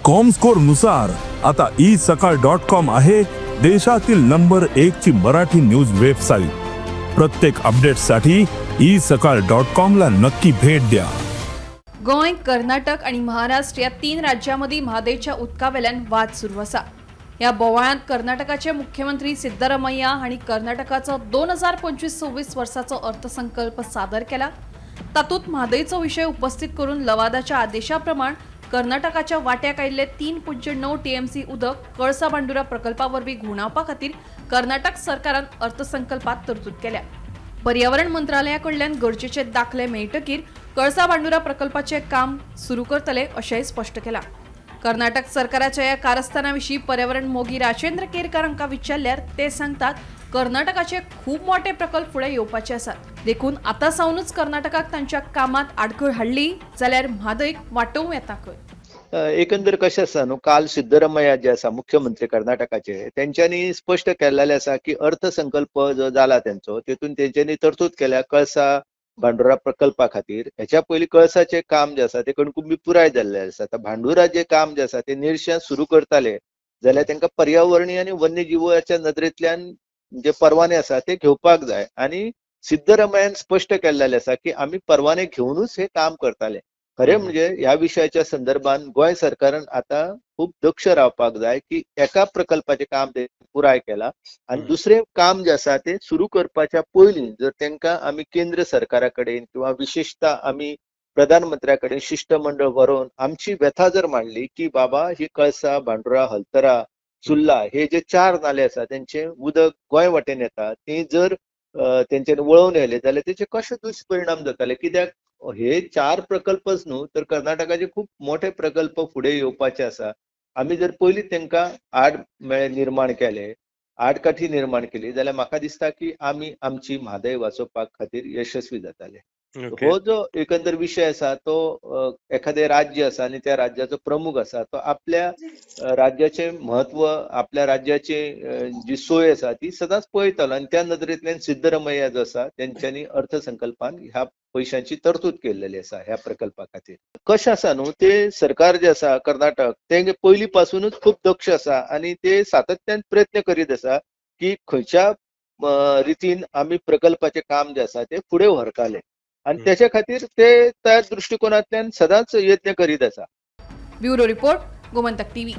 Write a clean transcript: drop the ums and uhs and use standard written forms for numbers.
Comscore नुसार आता isakal.com आहे देशातील नंबर 1 ची मराठी न्यूज वेबसाईट। प्रत्येक अपडेटसाठी isakal.com ला नक्की भेट द्या। गोय, कर्नाटक आणि महाराष्ट्र या 3 राज्यांमध्ये म्हादैच्या उदकावेल्यान वाद सुरू असा। या बोवाळात कर्नाटकाचे मुख्यमंत्री सिद्धरामय्या आणि कर्नाटकाचा 2025-26 वर्षाचा अर्थसंकल्प सादर केला। तातूंत म्हादैचो विषय उपस्थित करून लवादाच्या आदेशाप्रमाण कर्नाटकाच्या वाट्याक आयिल्ले 3.9 TMC उदक कळसा बांदुरा प्रकल्पावरवी घुवणावपा खातीर कर्नाटक सरकारान अर्थसंकल्पात तरतूद केल्या। पर्यावरण मंत्रालयाकडल्यान गरजेचे दाखले मेळटकीर कळसा बांदुरा प्रकल्पाचे काम सुरू करतले अशेंय स्पष्ट केला। कर्नाटक सरकाराच्या या कारस्थानाविषयी पर्यावरण मोगी राजेंद्र केरकर हांका विचारल्यार ते सांगतात कर्नाटकाचे खूप मोठे प्रकल्प फुडें येवपाचे आसात। देखून आता सावनूच कर्नाटकाक तांच्या कामात आडखळ हाडली जाल्यार म्हादैक वाटोवं येता खंय। एकंदर कशें आसा न्हू, काल सिद्धरामय्या जे आसा मुख्यमंत्री कर्नाटकाचे, तेंच्यांनी स्पश्ट केल्लें आसा की अर्थसंकल्प जो जाला तेंचो तेतून तेंच्यांनी तरतूद केल्या कळसा बांदुरा प्रकल्पा खातीर। हेच्या पयलीं कळसाचे काम जे आसा ते कणकुंबी पुराय जाल्ले आसा। आता बांदुरा जे काम जे आसा ते निरशें सुरू करताले जाल्यार तांकां पर्यावरणीय आनी वन्यजीवाच्या नदरेंतल्यान जे परवाने आसा ते घेवपाक जाय आनी सिद्धरामय्यान स्पश्ट केल्लें आसा की आमी परवाने घेवनूच हे काम करताले। खरें म्हणजे ह्या विशयाच्या संदर्भात गोंय सरकारान आता खूब दक्ष रावपाक जाय की एका प्रकल्पाचे काम ते पुराय केला आणि दुसरे काम जे आसा ते सुरू करपाच्या पयलीं जर तांकां आमी केंद्र सरकारा कडेन किंवा विशेषतः आमी प्रधानमंत्र्या कडेन शिष्टमंडळ व्हरोन आमची व्यथा जर मांडली की बाबा ही कळसा बांदुरा हलतरा सुर्ला हे जे 4 नाले आसा तेंचे उदक गोंय वाटेन येता ते जर तेंच्यानी वळोवन येयले जाल्यार तेचे कशे दुश्परिणाम जाताले। कित्याक हे 4 प्रकल्पच न्हू तर कर्नाटकाचे खूप मोठे प्रकल्प फुडें येवपाचे आसा। आमी जर पयलीं तांकां आड मेळे निर्माण केले, आडकाठी निर्माण केली जाल्यार म्हाका दिसता की आमी आमची म्हादय वाचोवपाक खातीर यशस्वी जाताले। हो जो एकंदर विषय आसा तो एखादे राज्य आसा आनी त्या राज्याचो प्रमुख आसा तो आपल्या राज्याचे महत्व, आपल्या राज्याची जी सोय आसा ती सदांच पळयतालो आणि त्या नदरेंतल्यान सिद्धरामय्या जो आसा तेंच्यांनी अर्थसंकल्पान ह्या पैशांची तरतूद केल्लेली आसा ह्या प्रकल्पा खातीर। कशें आसा न्हू, ते सरकार जे आसा कर्नाटक ते पयलीं पासूनच खूब दक्ष आसा आणि ते सातत्यान प्रयत्न करीत आसा की खंयच्या रितीन आमी प्रकल्पाचे काम जे आसा ते फुडें व्हरताले आणि त्याच्या खातीर ते त्या दृष्टिकोनांतल्यान सदांच यत्न करीत आसा। Bureau report, Gomantak TV.